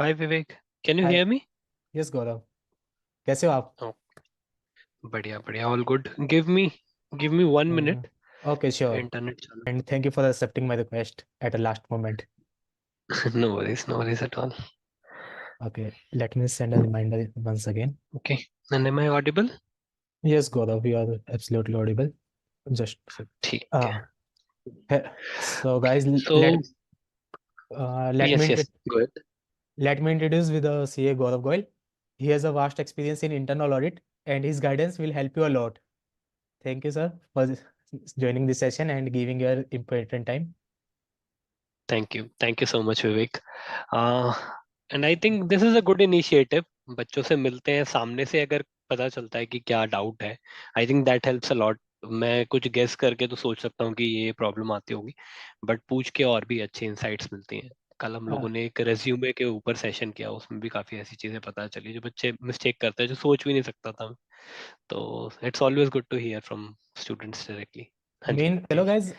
Hi Vivek, can you hi. hear me? Yes Gaurav, कैसे हो आप? Oh, बढ़िया बढ़िया, all good. Give me 1 minute. Okay sure. Internet चालू. And thank you for accepting my request at a last moment. No worries at all. Okay, let me send a reminder once again. Okay, and am I audible? Yes Gaurav, you are absolutely audible. Just ठीक है. So guys, So let me yes, yes. Go ahead. let me introduce with the CA Gaurav Goyal. He has a vast experience in internal audit and his guidance will help you a lot. Thank you, sir, for joining this session and giving your important time. Thank you so much Vivek. Uh, and I think this is a good initiative. बच्चों से मिलते हैं सामने से, अगर पता चलता है कि क्या डाउट है, I think that helps a lot. मैं कुछ गेस करके तो सोच सकता हूँ कि ये प्रॉब्लम आती होगी, बट पूछ के और भी अच्छे इंसाइट्स मिलती हैं. कल हम Uh, लोगों ने एक रेज्यूमे के ऊपर सेशन किया, उसमें भी काफी ऐसी चीजें पता चली जो बच्चे मिस्टेक करते हैं, जो सोच भी नहीं सकता था. तो it's always good to hear from students directly. हाँ जी, मेन चलो प्लीज. गाइज,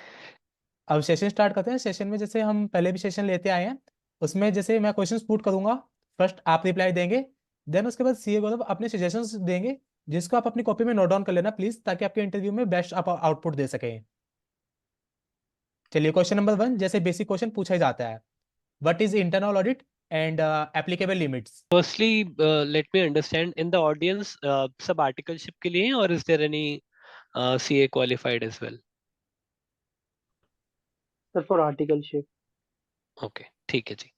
अब सेशन स्टार्ट करते हैं। सेशन में जैसे हम पहले भी सेशन लेते आए हैं, उसमें जैसे मैं क्वेश्चंस पुट करूंगा, फर्स्ट आप रिप्लाई देंगे, देन उसके बाद सीए गौरव अपने सजेशंस देंगे, जिसको आप अपनी कॉपी में नोट डाउन कर लेना प्लीज, ताकि आपके इंटरव्यू में बेस्ट आप आउटपुट दे सकें। चलिए, क्वेश्चन नंबर 1 जैसे बेसिक क्वेश्चन पूछा ही जाता है, what is internal audit and applicable limits. Firstly, let me understand, in the audience, सब आर्टिकलशिप के लिए हैं, और is there any CA qualified as well? Sir for articleship. Okay, ठीक है जी.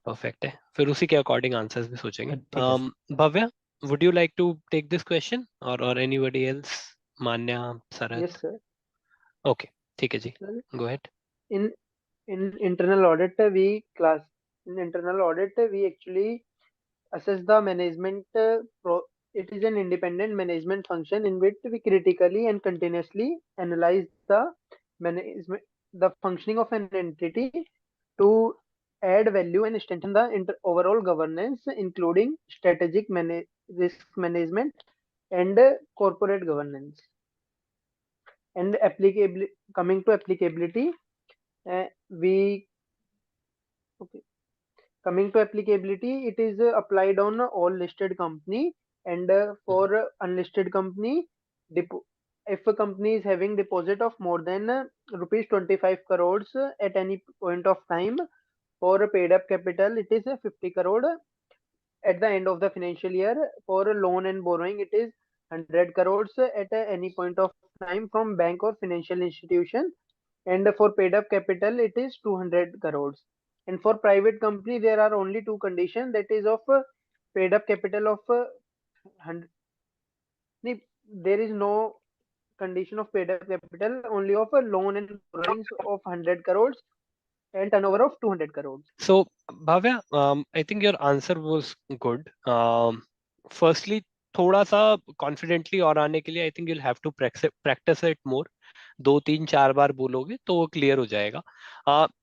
परफेक्ट है, फिर उसी के अकॉर्डिंग आंसर्स भी सोचेंगे. ठीक है। Bhavya, would you like to take this question, or anybody else? Manya, yes Sharad. Sir. Okay, ठीक है जी. Sir go ahead. In in internal audit we class in internal audit we actually assess the management it is an independent management function in which we critically and continuously analyze the management the functioning of an entity to add value and strengthen the overall governance including strategic risk management and corporate governance and applicability. Coming to applicability, we okay. Coming to applicability, it is applied on all listed company and Mhm. for unlisted company, if a company is having deposit of more than rupees 25 crores at any point of time, for a paid up capital, it is 50 crore at the end of the financial year. For a loan and borrowing, it is 100 crores at any point of time from bank or financial institution. And for paid up capital, it is 200 crores. And for private company, there are only two conditions, that is of paid up capital of 100. There is no condition of paid up capital, only of a loan and borrowings of 100 crores and turnover of 200 crores. So, Bhavya, I think your answer was good. Firstly, थोड़ा सा confidently और आने के लिए I think you'll have to practice it more. 2 3 4 बार बोलोगे तो वो क्लियर हो जाएगा.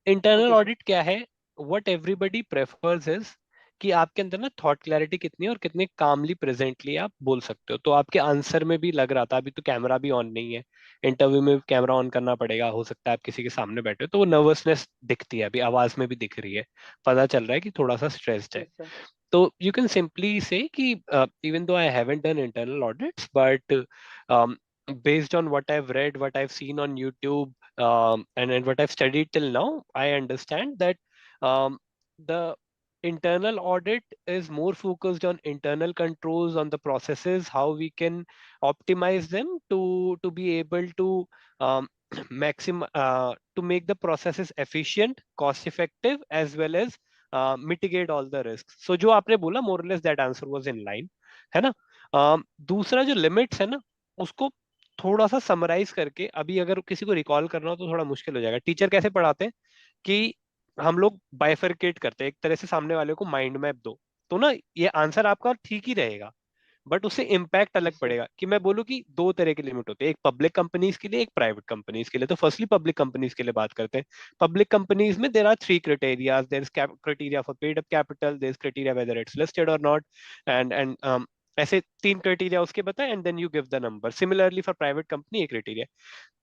Internal Okay, sir. ऑडिट क्या है? व्हाट एवरीबडी प्रेफर्स इज कि आपके अंदर ना थॉट क्लैरिटी कितनी है और कितने कामली प्रेजेंटली आप बोल सकते हो. तो आपके आंसर में भी लग रहा था, अभी तो कैमरा भी ऑन नहीं है, इंटरव्यू में कैमरा ऑन करना पड़ेगा, हो सकता है आप किसी के सामने बैठे हो, तो वो नर्वसनेस दिखती है, अभी आवाज में भी दिख रही है, पता चल रहा है कि थोड़ा सा स्ट्रेस्ड है. Yes, sir. तो यू कैन सिंपली से कि even though I haven't done internal audits, but based on what I've read, what I've seen on YouTube, and what I've studied till now, I understand that the internal audit is more focused on internal controls, on the processes, how we can optimize them to be able to um, to make the processes efficient, cost effective, as well as mitigate all the risks. So जो आपने बोला, more or less that answer was in line, है ना. दूसरा जो limits है ना, उसको थोड़ा सा समराइज करके, अभी अगर किसी को रिकॉल करना हो तो थोड़ा मुश्किल हो जाएगा. टीचर कैसे पढ़ाते हैं कि हम लोग बाइफरकेट करते हैं, एक तरह से सामने वाले को माइंड मैप दो, तो ना ये आंसर आपका ठीक ही रहेगा, बट उससे इम्पैक्ट अलग Yes, sir. पड़ेगा. कि मैं बोलूँ कि दो तरह की लिमिट होती है, एक पब्लिक कंपनीज के लिए, एक प्राइवेट कंपनीज के लिए. तो फर्स्टली पब्लिक कंपनीज के लिए बात करते हैं. पब्लिक कंपनीज में there are 3 criteria. There is criteria for paid up capital, there is criteria whether it's listed और नॉट, एंड ऐसे 3 क्राइटेरिया उसके बताए, and then you give the number. Similarly for private company एक क्राइटेरिया.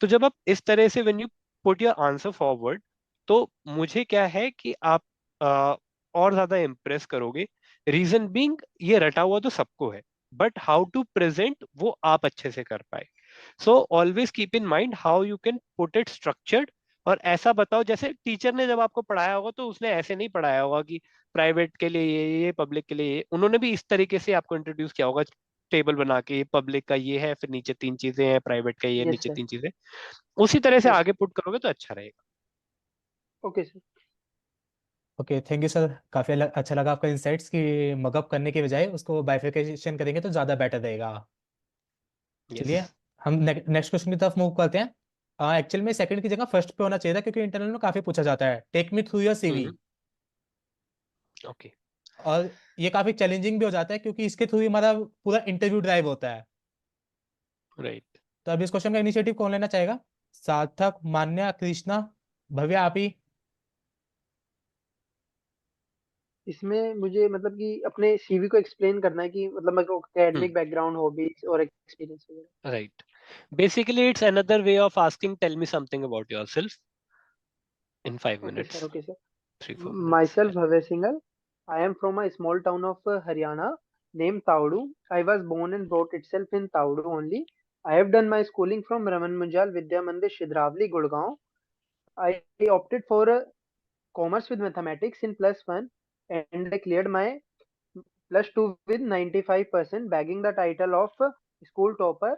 तो जब आप इस तरह से when you put your answer forward, तो मुझे क्या है कि आप और ज्यादा इम्प्रेस करोगे। रीजन बीइंग ये रटा हुआ तो सबको है, बट हाउ टू प्रेजेंट वो आप अच्छे से कर पाए। So always keep in mind how you can put it structured. और ऐसा बताओ जैसे टीचर ने जब आपको पढ़ाया होगा तो उसने ऐसे नहीं पढ़ाया होगा कि प्राइवेट के लिए ये पब्लिक के लिए ये, उन्होंने भी इस तरीके से आपको इंट्रोड्यूस किया होगा, टेबल बना के पब्लिक का ये है, फिर नीचे 3 चीजें हैं, प्राइवेट का ये, यस नीचे सर। 3 चीजें। उसी तरह से यस। आगे पुट करोगे तो अच्छा रहेगा। Okay sir. Okay, thank you sir. काफ़ी अच्छा लगा आपका इंसाइट्स कि मगअप करने के बजाय उसको बाइफिकेशन करेंगे तो ज़्यादा बेटर रहेगा। यस। चलिए हम नेक्स्ट क्वेश्चन की तरफ मूव करते हैं। एक्चुअल में सेकंड की जगह फर्स्ट पे होना चाहिए था, क्योंकि इंटरनल में काफ़ी पूछा जाता है, take me through your CV. Okay. और ये काफ़ी चैलेंजिंग भी हो जाता है, क्योंकि इसके थ्रू ही हमारा पूरा इंटरव्यू ड्राइव होता है। राइट। तो अब इस क्वेश्चन का इनिशिएटिव कौन लेना चाहेगा? सार्थक, मान्या, कृष्णा, भव्या, आप ही। इसमें मुझे मतलब कि अपने सीवी को एक्सप्लेन करना है कि मतलब मेरे को एकेडमिक बैकग्राउंड, हॉबीज और एक्सपीरियंस वगैरह। Right. Basically, it's another way of asking, tell me something about yourself in five okay sir. minutes, okay sir. 3-4 minutes. Myself Yeah. Bhavya Singhal. I am from a small town of Haryana named Taudu. I was born and brought itself in Taudu only. I have done my schooling from Raman Munjal Vidya Mandir Shidravli Gurgaon. I opted for commerce with mathematics in plus one, and I cleared my plus two with 95%, bagging the title of school topper.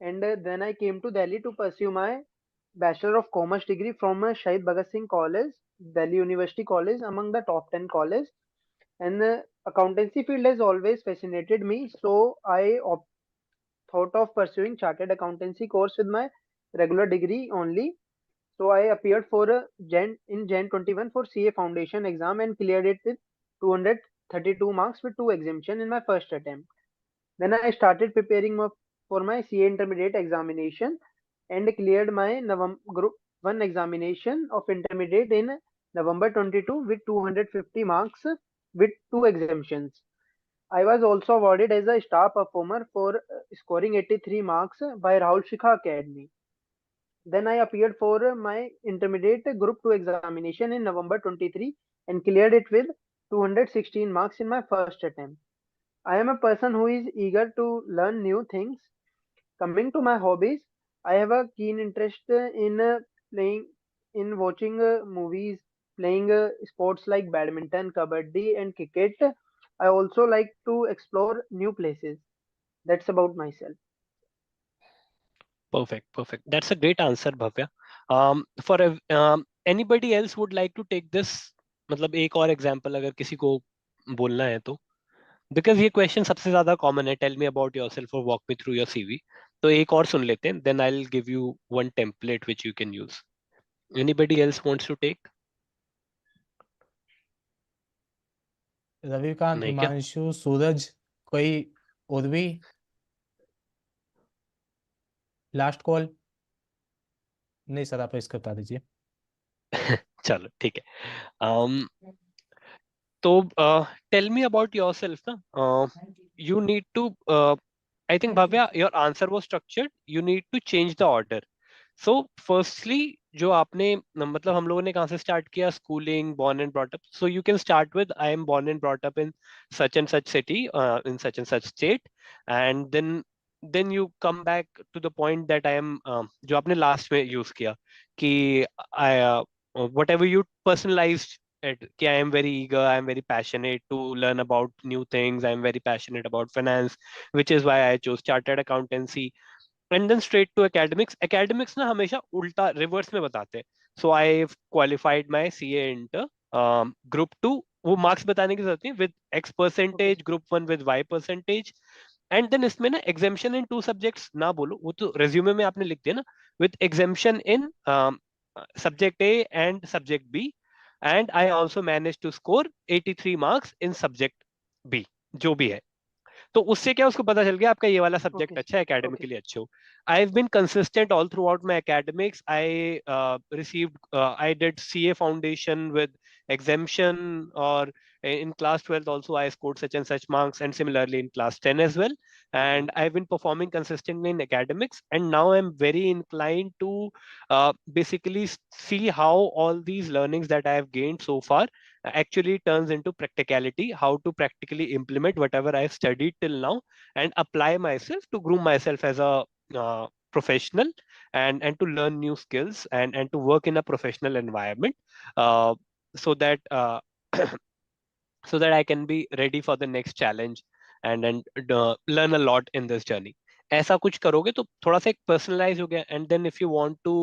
And then I came to Delhi to pursue my Bachelor of Commerce degree from Shahid Bhagat Singh College, Delhi University College, among the top 10 college. And accountancy field has always fascinated me, so I thought of pursuing chartered accountancy course with my regular degree only. So I appeared for Jan 21 for CA Foundation exam and cleared it with 232 marks with 2 exemption in my first attempt. Then I started preparing for my CA intermediate examination and cleared my Group 1 examination of intermediate in November 22 with 250 marks with 2 exemptions. I was also awarded as a star performer for scoring 83 marks by Rahul Shikha Academy. Then I appeared for my intermediate Group 2 examination in November 23 and cleared it with 216 marks in my first attempt. I am a person who is eager to learn new things. Coming to my hobbies, I have a keen interest in playing, in watching movies, playing sports like badminton, kabaddi, and cricket. I also like to explore new places. That's about myself. Perfect. Perfect. That's a great answer, Bhavya. Anybody else would like to take this? मतलब एक और example अगर किसी को बोलना है तो, because ये क्वेश्चन सबसे ज्यादा कॉमन है, टेल मी अबाउट योरसेल्फ और walk me through your CV. तो एक और सुन लेते हैं, then I will give you one template which you can use. Anybody else wants to take? Ravikant, नहीं क्या? हिमांशु, सूरज, कोई और भी? Last call? नहीं सर, आप इसको बता दीजिए। चलो ठीक है। तो टेल मी अबाउट योरसेल्फ ना, you need to, I think Bhavya your answer was structured, you need to change the order. So firstly जो आपने मतलब हम लोगों ने कहाँ से स्टार्ट किया, schooling, born and brought up, so you can start with I am born and brought up in such and such city in such and such state, and then you come back to the point that I am, जो आपने last में use किया कि आई whatever you personalized it, कि I am very eager, I am very passionate to learn about new things, I am very passionate about finance, which is why I chose chartered accountancy, and then straight to academics. Academics ना हमेशा उल्टा reverse में बताते हैं। So I qualified my CA inter group 2, वो marks बताने की जरूरत नहीं, with X Okay. percentage, group 1 with Y percentage, and then इसमें ना एग्जेम्पशन इन 2 सब्जेक्ट्स ना बोलो, वो तो रेज्यूमे में आपने लिख दिया ना, with exemption in subject A and subject B, and I also managed to score 83 marks in subject B, जो भी है। तो उससे क्या उसको पता चल गया आपका ये वाला सब्जेक्ट Okay, sir. अच्छा है, Okay. एकेडमिकली अच्छे हो। I have been consistent all throughout my academics. I received, I did CA foundation with exemption, or in class 12th also I scored such and such marks, and similarly in class 10 as well. And I've been performing consistently in academics, and now I'm very inclined to basically see how all these learnings that I have gained so far actually turns into practicality, how to practically implement whatever I've studied till now and apply myself to groom myself as a professional, and to learn new skills, and to work in a professional environment, uh, so that so that I can be ready for the next challenge, and learn a lot in this journey. ऐसा कुछ करोगे तो थोड़ा सा एक personalize हो गया. And then if you want to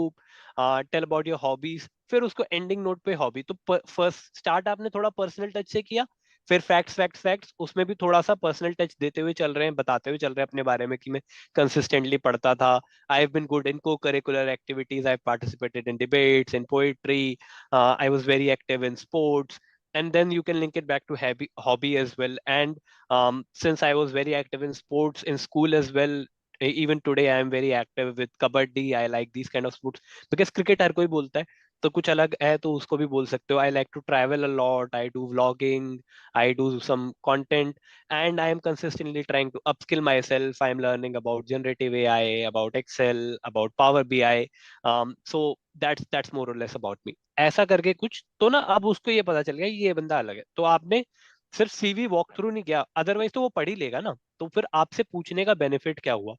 tell about your hobbies, फिर उसको एंडिंग नोट पे हॉबी. तो फर्स्ट स्टार्ट आपने थोड़ा पर्सनल टच से किया, फिर फैक्ट्स फैक्ट्स फैक्ट्स, उसमें भी थोड़ा सा पर्सनल टच देते हुए चल रहे हैं, बताते हुए चल रहे हैं अपने बारे में कि मैं कंसिस्टेंटली पढ़ता था. I have been good in co curricular activities, I have participated in debates, in poetry, I was very active in sports. And then you can link it back to hobby as well. And since I was very active in sports in school as well, even today I am very active with kabaddi. I like these kind of sports because cricket हर कोई बोलता है, तो कुछ अलग है तो उसको भी बोल सकते हो. I like to travel a lot, I do vlogging, I do some content, and I am consistently trying to upskill myself. I am learning about generative AI, about Excel, about Power BI. So that's more or less about me. ऐसा करके कुछ तो ना, अब उसको ये पता चल गया ये बंदा अलग है. तो आपने सिर्फ सीवी वॉक थ्रू नहीं किया, अदरवाइज तो वो पढ़ ही लेगा ना. तो फिर आपसे पूछने का बेनिफिट क्या हुआ?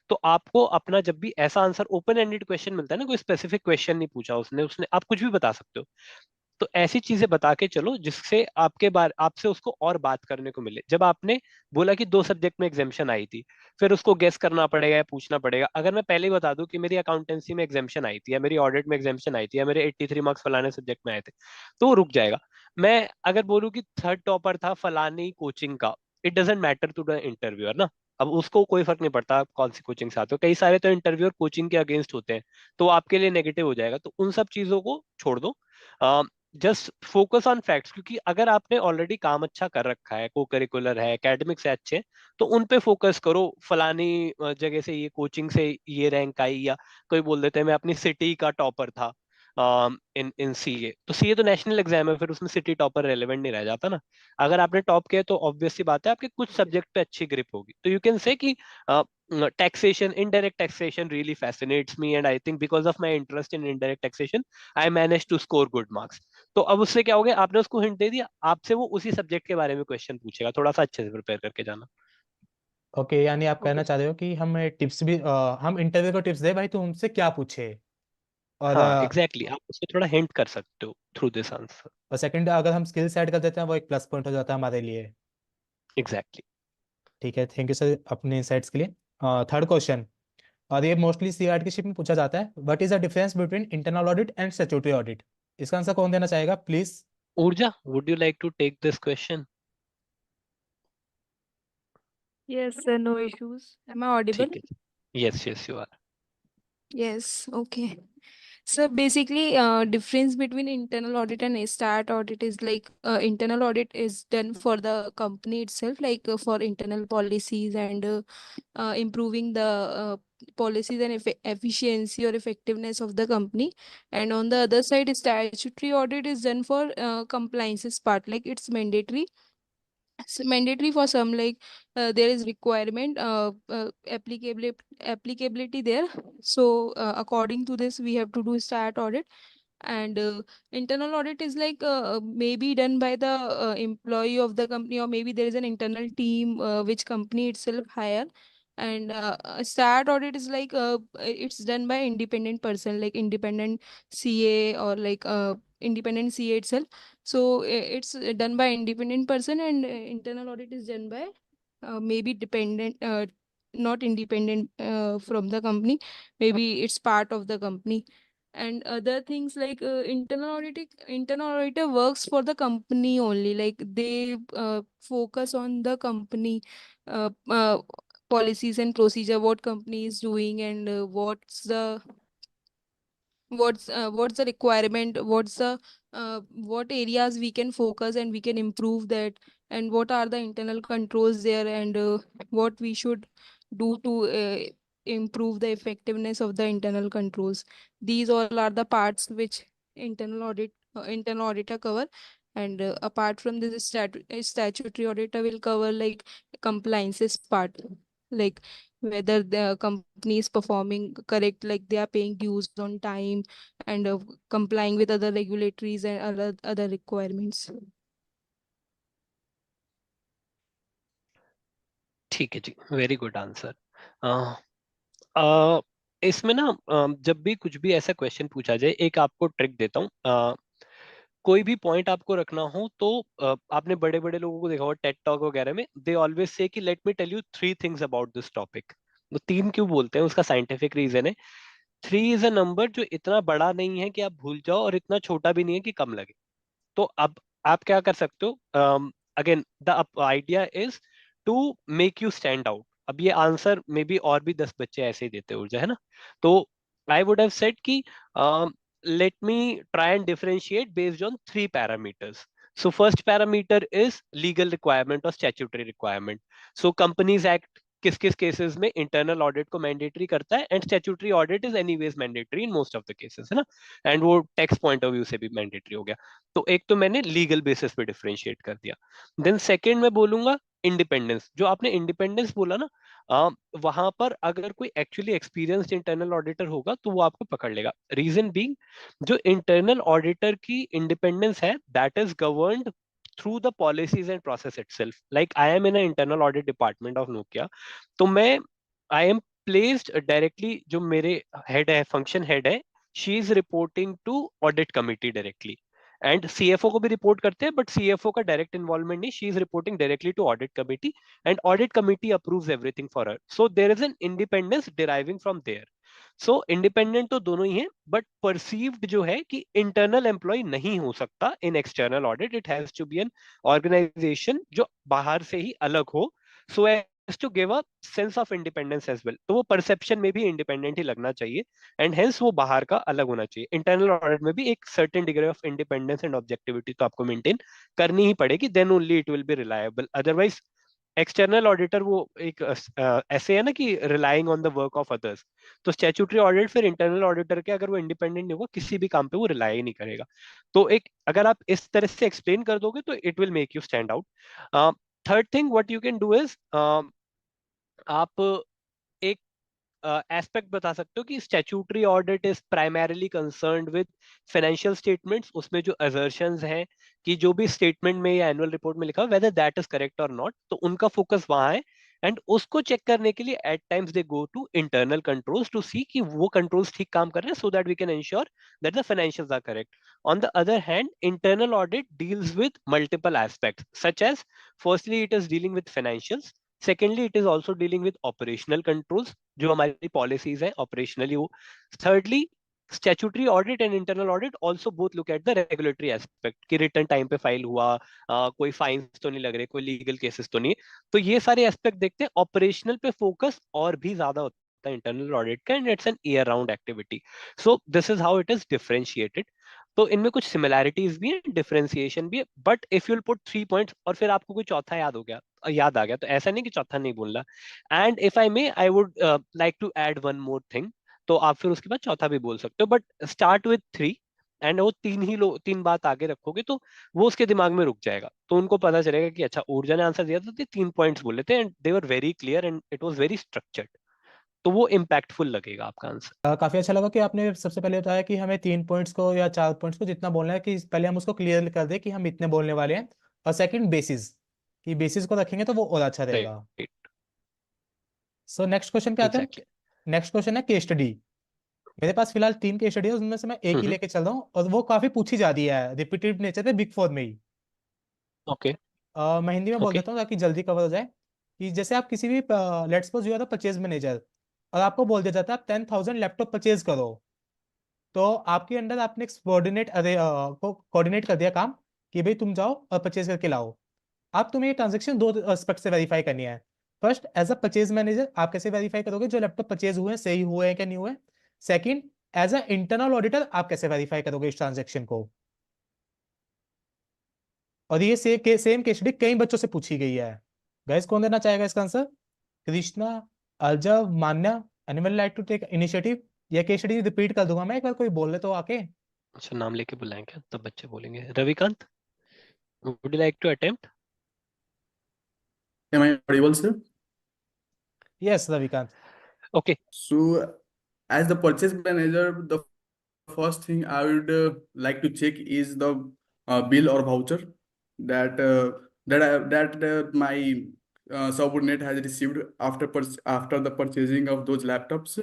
तो आपको अपना जब भी ऐसा आंसर ओपन एंडेड क्वेश्चन मिलता है ना, कोई स्पेसिफिक क्वेश्चन नहीं पूछा उसने उसने आप कुछ भी बता सकते हो. तो ऐसी चीजें बता के चलो जिससे आपके बार आपसे उसको और बात करने को मिले. जब आपने बोला कि 2 सब्जेक्ट में एग्जामेशन आई थी, फिर उसको गेस करना पड़ेगा या पूछना पड़ेगा. अगर मैं पहले ही बता दूं कि मेरी अकाउंटेंसी में एग्जामेशन आई थी, या मेरी ऑडिट में एग्जामेशन आई थी, या मेरे 83 मार्क्स फलाने सब्जेक्ट में आए थे, तो वो रुक जाएगा. मैं अगर बोलूँ कि थर्ड टॉपर था फलानी कोचिंग का, it doesn't matter to the interviewer ना. अब उसको कोई फर्क नहीं पड़ता आप कौन सी कोचिंग से आते हो. कई सारे तो इंटरव्यूअर कोचिंग के अगेंस्ट होते हैं, तो आपके लिए नेगेटिव हो जाएगा. तो उन सब चीजों को छोड़ दो, जस्ट फोकस ऑन फैक्ट्स. क्योंकि अगर आपने ऑलरेडी काम अच्छा कर रखा है, को करिकुलर है, एकेडमिक से अच्छे, तो उन पे फोकस करो. फलानी जगह से ये कोचिंग से ये रैंक आई, या कोई बोल देते हैं मैं अपनी सिटी का टॉपर था इन इन सीए. तो सीए तो नेशनल एग्जाम है, फिर उसमें सिटी टॉपर रेलेवेंट नहीं रह जाता ना. अगर आपने टॉप किया तो ऑब्वियस सी बात है आपके कुछ सब्जेक्ट पे अच्छी ग्रिप होगी. तो यू कैन से कि taxation, indirect taxation really fascinates me, and I think because of my interest in indirect taxation I managed to score good marks. तो अब उससे क्या हो गया, आपने उसको हिंट दे दिया, आपसे वो उसी सब्जेक्ट के बारे में क्वेश्चन पूछेगा. थोड़ा सा अच्छे से प्रिपेयर करके जाना. ओके, यानी आप कहना Okay. चाह रहे हो कि हम टिप्स भी हम इंटरव्यू को टिप्स दे भाई तू हमसे क्या पूछे. और हाँ एग्जैक्टली exactly. आप उसको थोड़ा हिंट कर सकते हो थ्रू दिस आंसर. और सेकंड अगर हम स्किल्स ऐड कर देते हैं वो एक प्लस पॉइंट हो जाता है हमारे लिए. एग्जैक्टली. ठीक है, थैंक यू सर अपने इंसाइट्स के लिए. थर्ड क्वेश्चन, और ये मोस्टली सीआरटीशिप में पूछा जाता है. What is the difference between internal audit and statutory audit? इसका आंसर कौन देना चाहेगा please? Urja, would you like to take this question? Yes, sir, no issues. Am I audible? ठीक है. Yes yes you are. Yes, okay. So basically, difference between internal audit and a start audit is like internal audit is done for the company itself, like for internal policies and improving the policies and efficiency or effectiveness of the company. And on the other side, statutory audit is done for compliances part, like it's mandatory. Mandatory for some, like there is requirement applicability there. So according to this we have to do start audit. And internal audit is like maybe done by the employee of the company, or maybe there is an internal team which company itself hire. And a start audit is like it's done by independent person, like independent CA, or like independent CA itself. So it's done by independent person, and internal audit is done by maybe dependent, not independent from the company. Maybe it's part of the company. And other things like internal auditor works for the company only, like they focus on the company uh, uh, policies and procedure, what company is doing, and what's the requirement, what areas we can focus and we can improve that, and what are the internal controls there, and what we should do to improve the effectiveness of the internal controls. These all are the parts which internal audit internal auditor cover. And apart from this, statutory auditor will cover like compliances part, like whether the company is performing correct, like they are paying dues on time and complying with other regulatories and other requirements. ठीक है जी, very good answer. इसमें ना जब भी कुछ भी ऐसा question पूछा जाए, एक आपको ट्रिक देता हूँ। कोई भी पॉइंट आपको रखना हो तो आपने बड़े बड़े लोगों को देखा होगा टेड टॉक वगैरह में, दे ऑलवेज से कि let me tell you 3 things about this topic. वो 3 क्यों बोलते हैं, उसका साइंटिफिक रीजन है। 3 इज अ नंबर जो इतना बड़ा नहीं है कि आप भूल जाओ और इतना छोटा भी नहीं है कि कम लगे। तो अब आप क्या कर सकते हो, again the idea is to make you stand out. अब ये आंसर मे बी और भी 10 बच्चे ऐसे ही देते ऊर्जा, है ना। तो आई वुड हैव सेड कि let me try and differentiate based on 3 parameters. So first parameter is legal requirement or statutory requirement. So Companies Act किस किस केसेस में इंटरनल ऑडिट को मैंडेटरी करता है, and statutory audit is anyways mandatory in most of the cases, है ना। And वो tax point of view से भी मैंडेटरी हो गया। तो एक तो मैंने लीगल बेसिस पे डिफरेंशिएट कर दिया। देन सेकंड मैं बोलूंगा इंडिपेंडेंस। जो आपने इंडिपेंडेंस बोला ना, वहां पर अगर कोई एक्चुअली एक्सपीरियंस्ड इंटरनल ऑडिटर होगा तो वो आपको पकड़ लेगा। रीजन बीइंग, जो इंटरनल ऑडिटर की इंडिपेंडेंस है that is governed through the policies and process itself. Like I am in internal audit department of Nokia, तो मैं आई एम प्लेस्ड डायरेक्टली, जो मेरे हेड है, फंक्शन हेड है, she is reporting to audit committee directly. And CFO को भी report करते हैं, बट सीएफओ का डायरेक्ट इन्वॉल्वमेंट नहीं, she is reporting directly to audit committee and audit committee approves everything for her. So there is an independence deriving from there. So independent तो दोनों ही हैं, but perceived जो है कि इंटरनल एम्प्लॉय नहीं हो सकता in external audit, it has to be an organization जो बाहर से ही अलग हो, so as to give a sense of independence as well. तो वो परसेप्शन में भी इंडिपेंडेंट ही लगना चाहिए, एंड हेंस वो बाहर का अलग होना चाहिए। इंटरनल ऑडिट में भी एक certain degree of independence and objectivity तो आपको मेंटेन करनी ही पड़ेगी, then only it will be reliable. Otherwise external auditor वो एक ऐसे है ना कि relying on the work of others. तो स्टैट्यूटरी ऑडिट फिर इंटरनल ऑडिटर के, अगर वो इंडिपेंडेंट नहीं होगा किसी भी काम पे, वो रिलाई नहीं करेगा। तो एक अगर आप इस तरह से एक्सप्लेन कर दोगे तो it will make you stand out. Third thing what you can do is, आप एक एस्पेक्ट बता सकते हो कि statutory audit is primarily concerned with financial statements. उसमें जो असर्शंस हैं कि जो भी स्टेटमेंट में या एनुअल रिपोर्ट में लिखा है वेदर दैट इज करेक्ट और नॉट, तो उनका फोकस वहां है। एंड उसको चेक करने के लिए at times they go to internal controls to see कि वो कंट्रोल्स ठीक काम कर रहे हैं, so that we can ensure that the financials are correct. On the other hand, internal audit deals with multiple aspects such as, firstly it is dealing with financials, secondly it is also dealing with operational controls, जो हमारी policies हैं operationally वो। thirdly, statutory audit and internal audit also both look at the regulatory aspect कि return time पे file हुआ, कोई fines तो नहीं लग रहे, कोई लीगल केसेस तो नहीं। तो ये सारे एस्पेक्ट देखते हैं। ऑपरेशनल पे फोकस और भी ज्यादा होता है इंटरनल ऑडिट का, and it's an year round activity. So this is how it is differentiated. तो इनमें कुछ सिमिलैरिटीज भी है, डिफरेंशिएशन भी है, but if you'll put 3 points और फिर आपको कोई चौथा याद आ गया तो ऐसा नहीं कि चौथा नहीं बोलना। And if I may, I would like to add one more thing, तो आप फिर उसके बाद चौथा भी बोल सकते हो, बट स्टार्ट विथ 3। एंड वो 3 बात आगे रखोगे तो वो उसके दिमाग में रुक जाएगा, तो उनको पता चलेगा कि अच्छा ऊर्जा ने आंसर दिया था, 3 पॉइंट्स बोले थे and they were very clear and it was very structured. तो वो इम्पैक्टफुल लगेगा आपका आंसर। काफी अच्छा लगा कि आपने सबसे पहले बताया कि हमें 3 पॉइंट्स को या 4 पॉइंट्स को जितना बोलना है कि पहले हम उसको क्लियर कर दे कि हम इतने बोलने वाले हैं, और सेकंड बेसिस, कि बेसिस को रखेंगे तो वो और अच्छा रहेगा। राइट, सो नेक्स्ट क्वेश्चन पे आते हैं। एग्जैक्टली। नेक्स्ट क्वेश्चन है केस स्टडी। मेरे पास फिलहाल 3 केस स्टडी है, उनमें से मैं एक ही लेके चल रहा हूँ, और वो काफी पूछी जा रही है, रिपीटेड नेचर पे, बिग फोर में ही। ओके मैं हिंदी में बोल ओके देता हूँ ताकि जल्दी कवर हो जाए। कि जैसे आप किसी भी, let's suppose you are the purchase manager, और आपको बोल दिया जाता है आप 10,000 लैपटॉप परचेज करो। तो आपके अंडर आपने एक सबॉर्डिनेट को कोऑर्डिनेट कर दिया काम, कि भाई तुम जाओ और परचेज करके लाओ। अब तुम्हें ये ट्रांजेक्शन 2 एस्पेक्ट से वेरीफाई करनी है। First, as a purchase manager आप कैसे वेरीफाई करोगे जो लैपटॉप परचेज हुए हैं सही हुए हैं क्या नहीं हुए। Second, as a internal auditor आप कैसे वेरीफाई करोगे इस ट्रांजेक्शन को। और ये सेम केस स्टडी कई बच्चों से पूछी गई है। गाइस कौन देना चाहेगा इसका answer? Krishna, Arjav, Manya, animal like to take initiative. ये केस स्टडी रिपीट कर दूंगा मैं एक बार, कोई बोल ले तो आके। अच्छा, नाम लेके बुलाएं क्या, तब बच्चे बोलेंगे। Ravikant, would you like to attempt? Am I audible, sir? Yes Ravikant. Okay. So, as the purchase manager, the first thing I would like to check is the bill or voucher that my subordinate has received after the purchasing of those laptops.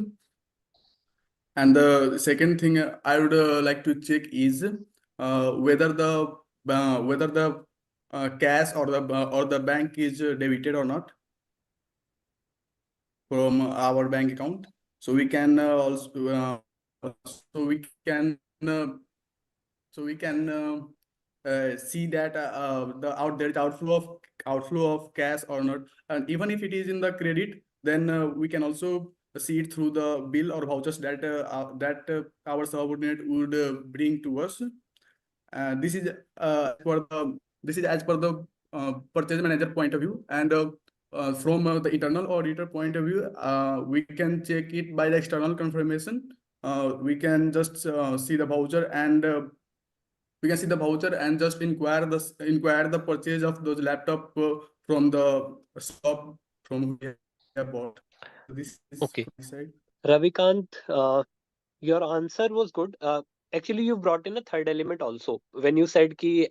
And the second thing I would like to check is whether the cash or the bank is debited or not from our bank account. So we can also so we can see that there is outflow of cash or not. And even if it is in the credit, then we can also see it through the bill or vouchers that our subordinate would bring to us. This is as per the purchase manager point of view. And from the internal auditor point of view, we can check it by the external confirmation. We can just see the voucher and just inquire the purchase of those laptop from the shop from who we have bought. This is Okay. from my side. Ravikant, your answer was good. Actually, you brought in a third element also. When you said कि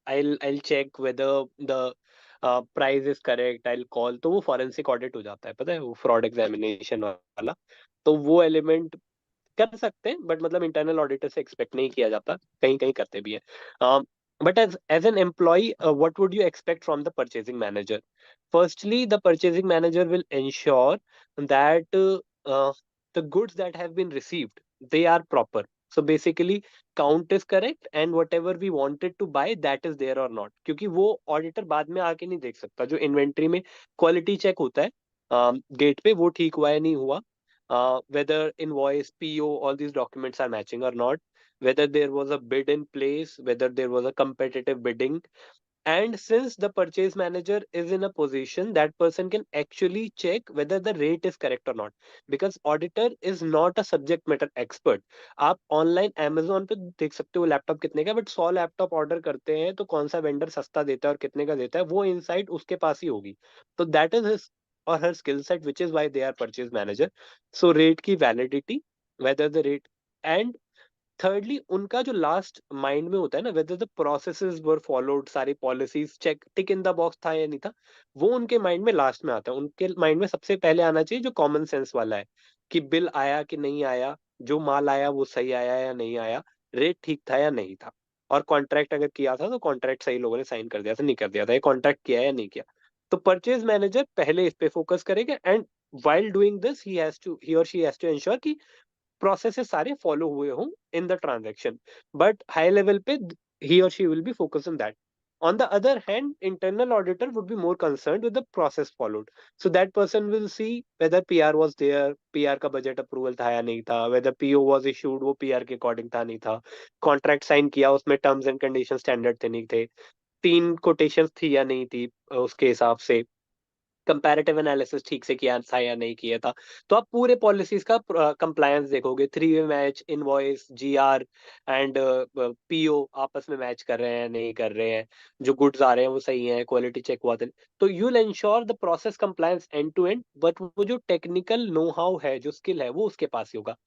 I'll check whether the price is correct, I'll call, तो वो forensic audit हो जाता है, पता है, वो fraud examination वाला। तो वो element कर सकते हैं, बट मतलब इंटरनल ऑडिटर से एक्सपेक्ट नहीं किया जाता, कहीं कहीं करते भी है। But as an employee, what would you expect from the purchasing manager? Firstly, the purchasing manager will ensure that the goods that have been received, they are proper. So basically, count is correct and whatever we wanted to buy, that is there or not. क्योंकि वो auditor बाद में आके नहीं देख सकता। जो inventory में क्वालिटी चेक होता है गेट पे, वो ठीक हुआ है नहीं हुआ, whether invoice, PO, all these documents are matching or not, whether there was a bid in place, whether there was a competitive bidding. And since the purchase manager is in a position, that person can actually check whether the rate is correct or not, because auditor is not a subject matter expert. आप online Amazon पे देख सकते हो laptop कितने का, but 100 laptop order करते हैं तो कौन सा वेंडर सस्ता देता है और कितने का देता है, वो इनसाइट उसके पास ही होगी। तो that is his or her skill set, which is why they are purchase manager. So rate की validity, whether the rate, and thirdly उनका जो लास्ट माइंड में होता है ना, whether the processes were followed, सारी policies check tick in the box था या नहीं था, वो उनके माइंड में लास्ट में आता है। उनके माइंड में सबसे पहले आना चाहिए जो कॉमन सेंस वाला है, कि बिल आया कि नहीं आया, जो माल आया वो सही आया या नहीं आया, रेट ठीक था या नहीं था, और कॉन्ट्रैक्ट अगर किया था तो कॉन्ट्रैक्ट सही लोगों ने साइन कर दिया था नहीं कर दिया था, ये कॉन्ट्रैक्ट किया या नहीं किया। तो परचेज मैनेजर पहले इस पे फोकस करेगा, and while doing this he or she has to ensure कि प्रोसेसेस सारे फॉलो हुए हों in the transaction, but high level पे he or she will be focused on that. On the other hand, internal auditor would be more concerned with the process followed. So that person will see whether PR was there, PR का budget approval था या नहीं था, whether PO was issued, वो PR के according था नहीं था, कॉन्ट्रैक्ट साइन किया उसमें टर्म्स एंड कंडीशन स्टैंडर्ड थे नहीं थे, 3 कोटेशन थी या नहीं थी उसके हिसाब से, कंपैरेटिव एनालिसिस ठीक से किया था या नहीं किया था। तो आप पूरे पॉलिसीज का कंप्लायंस देखोगे, 3 way match, invoice, GR and PO आपस में मैच कर रहे हैं नहीं कर रहे हैं, जो गुड्स आ रहे हैं वो सही है, क्वालिटी चेक हुआ था। तो you will ensure the process compliance end to end, but वो जो टेक्निकल नो हाउ है, जो स्किल है, वो उसके पास ही होगा।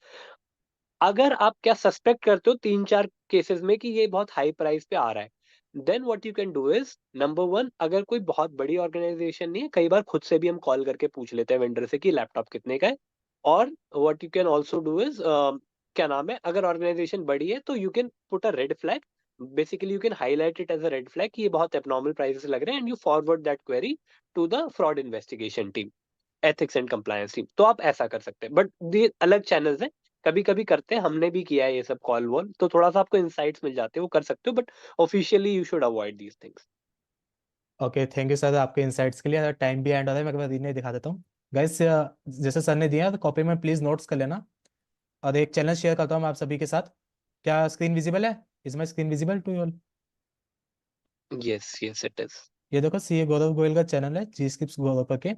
अगर आप क्या सस्पेक्ट करते हो 3-4 केसेस में कि ये बहुत हाई प्राइस पे आ रहा है, then what you can do is, number 1, अगर कोई बहुत बड़ी ऑर्गेनाइजेशन नहीं है, कई बार खुद से भी हम कॉल करके पूछ लेते हैं वेंडर से कि लैपटॉप कितने का है। और what you can also do is, क्या नाम है, अगर ऑर्गेनाइजेशन बड़ी है तो you can put a red flag, basically you can highlight it as a red flag कि ये बहुत एबनॉर्मल प्राइसेस लग रहे हैं, and you forward that query to the fraud investigation team, ethics and compliance team. तो आप ऐसा कर सकते हैं, बट ये अलग चैनल्स हैं, कभी कभी करते हैं, हमने भी किया है ये सब कॉल वॉल, तो थोड़ा सा आपको इंसाइट्स मिल जाते हैं, वो कर सकते हो, but officially you should avoid these things. Okay, thank you sir आपके इंसाइट्स के लिए। टाइम भी एंड हो रहा है, मैं एक बार रीड दिखा देता हूँ गाइस। जैसे सर ने दिया तो कॉपी में प्लीज नोट्स कर लेना। और एक चैनल शेयर करता हूँ मैं आप सभी के साथ। क्या स्क्रीन विजिबल है? Is my screen visible to you all? Yes yes it is. ये देखो, CA गौरव गोयल का चैनल है, जी स्क्रिप्स गौरव करके।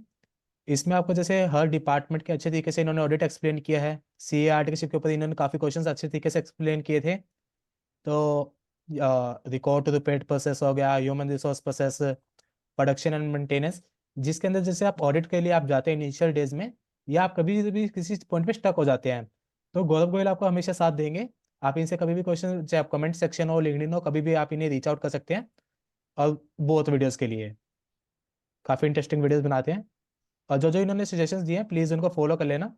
इसमें आपको जैसे हर डिपार्टमेंट के अच्छे तरीके से इन्होंने ऑडिट एक्सप्लेन किया है। CA आर्टिकलशिप के ऊपर इन्होंने काफ़ी क्वेश्चंस अच्छे तरीके से एक्सप्लेन किए थे। तो रिकॉर्ड टू रिपीट प्रोसेस हो गया, human resource process, production and maintenance, जिसके अंदर जैसे आप ऑडिट के लिए आप जाते हैं इनिशियल डेज में, या आप कभी भी किसी पॉइंट पे स्टक हो जाते हैं, तो गौरव गोयल आपको हमेशा साथ देंगे। आप इनसे कभी भी क्वेश्चन, चाहे आप कमेंट सेक्शन हो, लिंक्डइन हो, कभी भी आप इन्हें रीच आउट कर सकते हैं। और बहुत वीडियोस के लिए काफ़ी इंटरेस्टिंग वीडियोस बनाते हैं। और जो जो इन्होंने सजेशंस दिए हैं प्लीज़ उनको फॉलो कर लेना।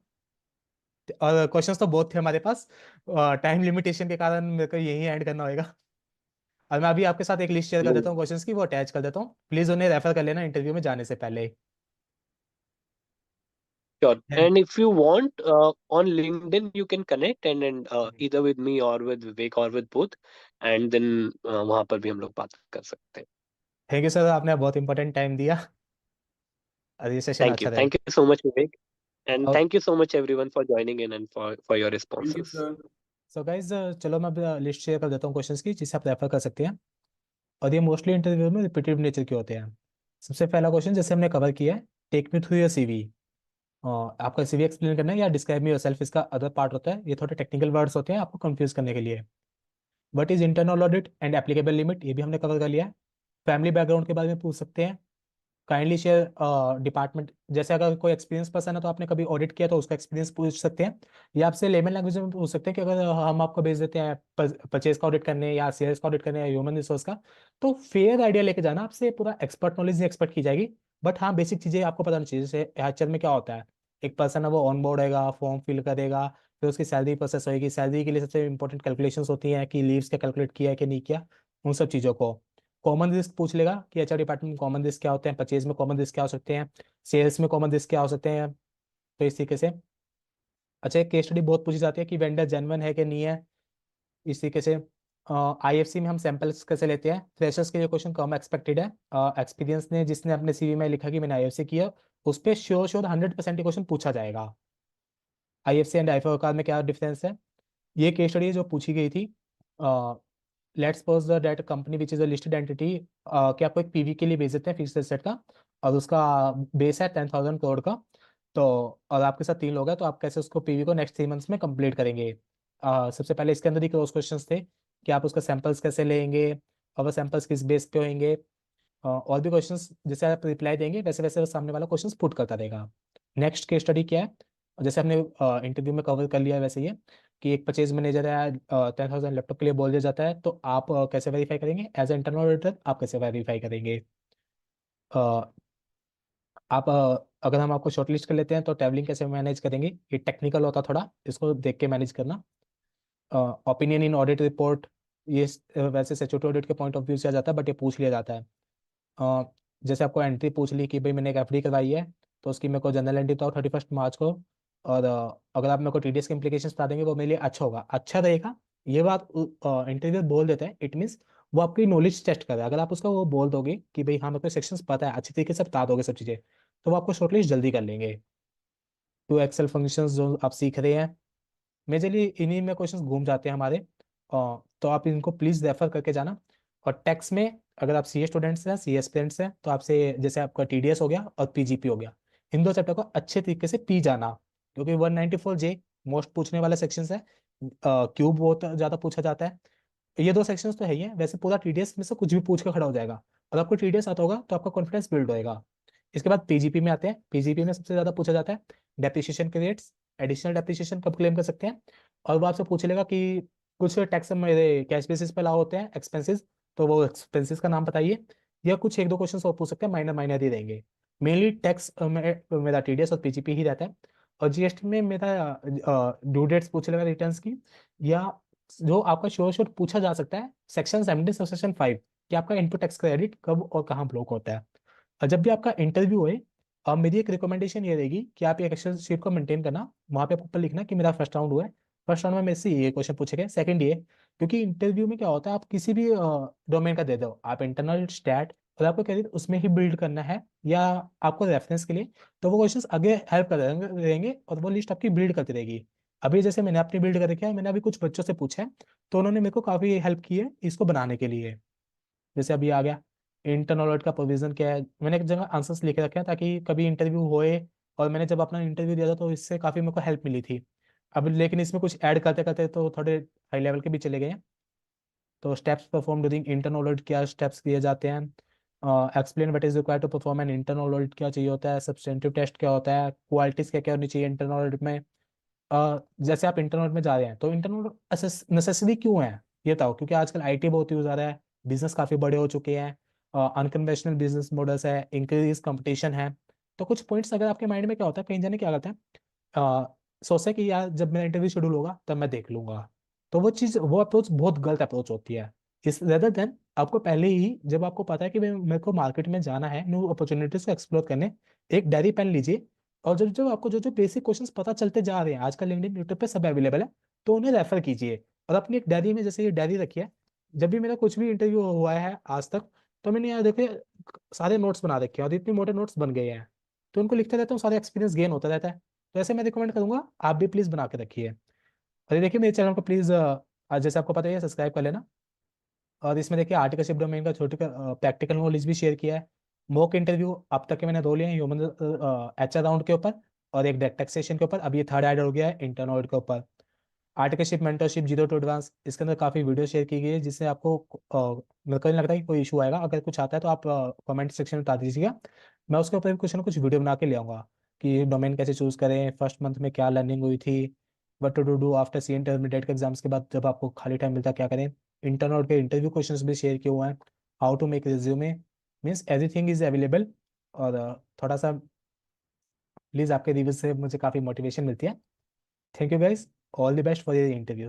और क्वेश्चंस तो बहुत थे हमारे पास, टाइम लिमिटेशन के कारण मेरे को यही एंड करना होगा। और मैं अभी आपके साथ एक लिस्ट शेयर कर No. देता हूँ क्वेश्चंस की, वो अटैच कर देता हूँ, प्लीज़ उन्हें रेफर कर लेना इंटरव्यू में जाने से पहले। Sure. And And if you want, on LinkedIn, you can connect and either with me or with Vivek or with both, and then वहाँ पर भी हम लोग बात कर सकते हैं. थैंक यू सर, आपने बहुत इंपॉर्टेंट टाइम दिया, और ये सेशन अच्छा रहे। Thank you so much, Vivek, and और thank you so much everyone for joining in and for your Thank you, responses. sir. So guys, चलो मैं अब लिस्ट शेयर कर देता हूँ क्वेश्चंस की, जिसे आप रेफर कर सकते हैं। और ये मोस्टली इंटरव्यू में रिपीटेड नेचर के होते हैं। सबसे पहला क्वेश्चन जैसे हमने कवर किया है, take me through your CV. आपका सीवी एक्सप्लेन करना है या डिस्क्राइब मी योरसेल्फ, इसका अदर पार्ट होता है। ये थोड़े टेक्निकल वर्ड्स होते हैं आपको कंफ्यूज करने के लिए। What is internal audit and applicable limit, ये भी हमने कवर कर लिया है। फैमिली बैकग्राउंड के बारे में पूछ सकते हैं। काइंडली शेयर डिपार्टमेंट, जैसे अगर कोई एक्सपीरियंस पर्सन है तो आपने कभी ऑडिट किया तो उसका एक्सपीरियंस पूछ सकते हैं। या आपसे लेमन लैंग्वेज में पूछ सकते हैं कि अगर हम आपको भेज देते हैं परचेज का ऑडिट करने, या सेल्स का ऑडिट करने, या ह्यूमन रिसोर्स का, तो फेयर आइडिया लेके जाना। आपसे पूरा एक्सपर्ट नॉलेज नहीं एक्सपेक्ट की जाएगी, बट हाँ बेसिक चीज़ें आपको पता नहीं चाहिए। जैसे एचआर में क्या होता है, एक पर्सन है वो ऑन बोर्ड होगा, फॉर्म फिल करेगा, फिर उसकी सैलरी प्रोसेस होगी। सैलरी के लिए सबसे इंपॉर्टेंट कैलकुलेशंस होती हैं कि लीव्स का कैलकुलेट किया है कि नहीं किया, उन सब चीज़ों को। कॉमन रिस्क पूछ लेगा कि एचआर डिपार्टमेंट में कॉमन रिस्क क्या होते हैं, परचेज में कॉमन रिस्क क्या हो सकते हैं, सेल्स में कॉमन रिस्क क्या हो सकते हैं। तो इस तरीके से। अच्छा, एक केस स्टडी बहुत पूछी जाती है कि वेंडर जेन्युइन है कि नहीं है, इस तरीके से। आईएफसी में हम सैंपल्स कैसे लेते हैं, फ्रेशर्स के लिए क्वेश्चन कम एक्सपेक्टेड है। एक्सपीरियंस ने जिसने अपने सीवी में लिखा कि मैंने आईएफसी किया, उस पर श्योर श्योर 100% क्वेश्चन पूछा जाएगा। आईएफसी एंड आईएफओ में क्या डिफरेंस है, ये केस स्टडी जो पूछी गई थी। Let's suppose that company which is a listed entity, कि आपको एक पीवी के लिए भेज देते हैं फिक्स्ड एसेट का, और उसका बेस है 10,000 करोड़ का। तो और आपके साथ 3 लोग हैं, तो आप कैसे उसको पीवी को नेक्स्ट 3 मंथ्स में कंप्लीट करेंगे। सबसे पहले इसके अंदर ही क्रॉस क्वेश्चंस थे कि आप उसका सैंपल्स कैसे लेंगे, और वो सैंपल्स किस बेस पे होंगे। और भी क्वेश्चंस जैसे आप रिप्लाई देंगे वैसे वैसे वो सामने वाला क्वेश्चंस पुट करता रहेगा। नेक्स्ट केस स्टडी क्या है, जैसे हमने इंटरव्यू में कवर कर लिया है वैसे ही है, कि एक परचेज मैनेजर है, 10,000 लैपटॉप के लिए बोल दिया जाता है, तो आप कैसे वेरीफाई करेंगे एज ए इंटरनल ऑडिटर, आप कैसे वेरीफाई करेंगे। अ, आप अगर हम आपको शॉर्टलिस्ट कर लेते हैं तो ट्रैवलिंग कैसे मैनेज करेंगे, ये टेक्निकल होता थोड़ा, इसको देख के मैनेज करना। ओपिनियन इन ऑडिट रिपोर्ट, ये वैसे स्टैट्यूटरी ऑडिट के पॉइंट ऑफ व्यू से आ जाता है, बट ये पूछ लिया जाता है। अ, जैसे आपको एंट्री पूछ ली कि भाई मैंने एक एफडी करवाई है, तो उसकी मेरे को जनरल एंट्री बताओ 31 मार्च को। और अगर आप मेरे को टीडीएस के इम्प्लीकेशन बता देंगे वो मेरे लिए अच्छा होगा, अच्छा रहेगा। ये बात इंटरव्यू बोल देता है, इट मीन्स वो आपकी नॉलेज टेस्ट कर रहा है। अगर आप उसका वो बोल दोगे कि भाई हाँ मेरे को सेक्शंस पता है, अच्छी तरीके से बता दोगे सब चीज़ें, तो वो आपको शॉर्टलिस्ट जल्दी कर लेंगे। टू एक्सेल फंक्शंस जो आप सीख रहे हैं, मेजरली इन्हीं में क्वेश्चंस घूम जाते हैं हमारे। तो आप इनको प्लीज़ रेफर करके जाना। और टैक्स में अगर आप सीए स्टूडेंट्स हैं, सीए एस्पिरेंट्स हैं, तो आपसे जैसे आपका टीडीएस हो गया और पीजीपी हो गया, इन दो चैप्टर को अच्छे तरीके से पी जाना, क्योंकि 194 जे मोस्ट पूछने वाला सेक्शन है। क्यूब बहुत ज़्यादा पूछा जाता है। ये 2 सेक्शंस तो है ही है, वैसे पूरा टीडीएस में से कुछ भी पूछ के खड़ा हो जाएगा। और आपको टीडीएस आता होगा तो आपका कॉन्फिडेंस बिल्ड होएगा। इसके बाद पीजीपी में आते हैं। पीजीपी में सबसे ज़्यादा पूछा जाता है डेप्रिसिएशन के रेट्स, एडिशनल डेप्रिसिएशन कब क्लेम कर सकते हैं। और वो आपसे पूछ लेगा कि कुछ टैक्स मेरे कैश बेसिस पे ला होते हैं एक्सपेंसेस, तो वो एक्सपेंसेस का नाम बताइए। या कुछ 1-2 क्वेश्चन और पूछ सकते हैं, माइनर माइनर ही रहेंगे। मेनली टैक्स में मेरा टीडीएस और पीजीपी ही रहता है। और जीएसटी में मेरा ड्यू डेट्स पूछ लेगा रिटर्न्स की। या जो आपका श्योर श्योर पूछा जा सकता है सेक्शन 17 सब सेक्शन 5, कि आपका इनपुट टैक्स क्रेडिट कब और कहाँ ब्लॉक होता है। और जब भी आपका इंटरव्यू होए, अब मेरी एक रिकमेंडेशन ये रहेगी कि आप एक एक्सेल शीट को मेंटेन करना, वहाँ पे ऊपर लिखना कि मेरा फर्स्ट राउंड हुआ है, फर्स्ट राउंड में मेरे से ये क्वेश्चन पूछे गए, सेकंड ये। क्योंकि इंटरव्यू में क्या होता है, आप किसी भी डोमेन का दे दो, आप इंटरनल स्टैट, और आपको करियर उसमें ही बिल्ड करना है, या आपको रेफरेंस के लिए, तो वो क्वेश्चंस आगे हेल्प कर रहेंगे और वो लिस्ट आपकी बिल्ड करती रहेगी। अभी जैसे मैंने अपनी बिल्ड कर रखी है, मैंने अभी कुछ बच्चों से पूछा है, तो उन्होंने मेरे को काफ़ी हेल्प की है इसको बनाने के लिए। जैसे अभी आ गया इंटरनल ऑडिट का प्रोविजन क्या है, मैंने एक जगह आंसर्स लिखे रखे हैं ताकि कभी इंटरव्यू होए। और मैंने जब अपना इंटरव्यू दिया था तो इससे काफ़ी मेरे को हेल्प मिली थी। अब लेकिन इसमें कुछ ऐड करते करते तो थोड़े हाई लेवल के भी चले गए हैं। तो steps perform during internal audit, क्या स्टेप्स किए जाते हैं, explain what is required to perform an internal audit, क्या चाहिए होता है, सब्सटेंटिव टेस्ट क्या होता है, क्वालिटीज क्या क्या होनी चाहिए इंटरनल ऑडिट में। जैसे आप इंटरनल ऑडिट में जा रहे हैं तो इंटरनल नेसेसरी क्यों है ये बताओ, क्योंकि आजकल आईटी बहुत यूज आ रहा है, बिजनेस काफी बड़े हो चुके हैं, अनकन्वेंशनल बिजनेस मॉडल्स है, इंक्रीज कंपटीशन है। तो कुछ पॉइंट्स अगर आपके माइंड में क्या होता है, कहीं जाने क्या करते हैं, सोचते हैं कि यार जब मेरा इंटरव्यू शेड्यूल होगा तब मैं देख लूंगा। तो वो चीज़, वो अप्रोच बहुत गलत अप्रोच होती है। इस रेदर देन आपको पहले ही, जब आपको पता है कि मेरे को मार्केट में जाना है, न्यू अपॉर्चुनिटीज को एक्सप्लोर करने, एक डायरी पेन लीजिए, और जब जब आपको जो जो बेसिक क्वेश्चंस पता चलते जा रहे हैं, आजकल लिंक्डइन यूट्यूब पे सब अवेलेबल है, तो उन्हें रेफर कीजिए। और अपनी एक डायरी में, जैसे ये डायरी रखिए, जब भी मेरा कुछ भी इंटरव्यू हुआ है आज तक, तो मैंने यहाँ देखिए सारे नोट्स बना रखे हैं, और इतने मोटे नोट्स बन गए हैं, तो उनको लिखते रहता हूँ, सारा एक्सपीरियंस गेन होता रहता है। तो ऐसे मैं रिकमेंड करूंगा आप भी प्लीज़ बना के रखिए। और ये देखिए मेरे चैनल को प्लीज़, जैसे आपको पता है, सब्सक्राइब कर लेना। और इसमें देखिए आर्टिकलशिप डोमेन का छोटे प्रैक्टिकल नॉलेज भी शेयर किया है। मॉक इंटरव्यू अब तक के मैंने दो लिए हैं, ह्यूमन एचआर राउंड के ऊपर और एक डायरेक्ट टैक्सेशन के ऊपर, अब ये थर्ड ऐड हो गया है इंटर्न ऑडिट के ऊपर। Articleship mentorship zero to advance, इसके अंदर काफ़ी वीडियो शेयर की गई है, जिससे आपको मेरे को नहीं लगता कि कोई इशू आएगा। अगर कुछ आता है तो आप कमेंट सेक्शन में बता दीजिएगा, मैं उसके ऊपर भी कुछ ना कुछ वीडियो बना के ले आऊँगा कि डोमेन कैसे चूज़ करें, फर्स्ट मंथ में क्या लर्निंग हुई थी, what to do after C intermediate के एग्जाम्स के बाद जब आपको खाली टाइम मिलता है क्या करें। इंटरनल के इंटरव्यू क्वेश्चंस भी शेयर किए हुए हैं, how to make resume, means everything is available. और थोड़ा सा प्लीज़ आपके रिव्यू से मुझे काफ़ी मोटिवेशन मिलती है। Thank you guys, all the best for your interviews.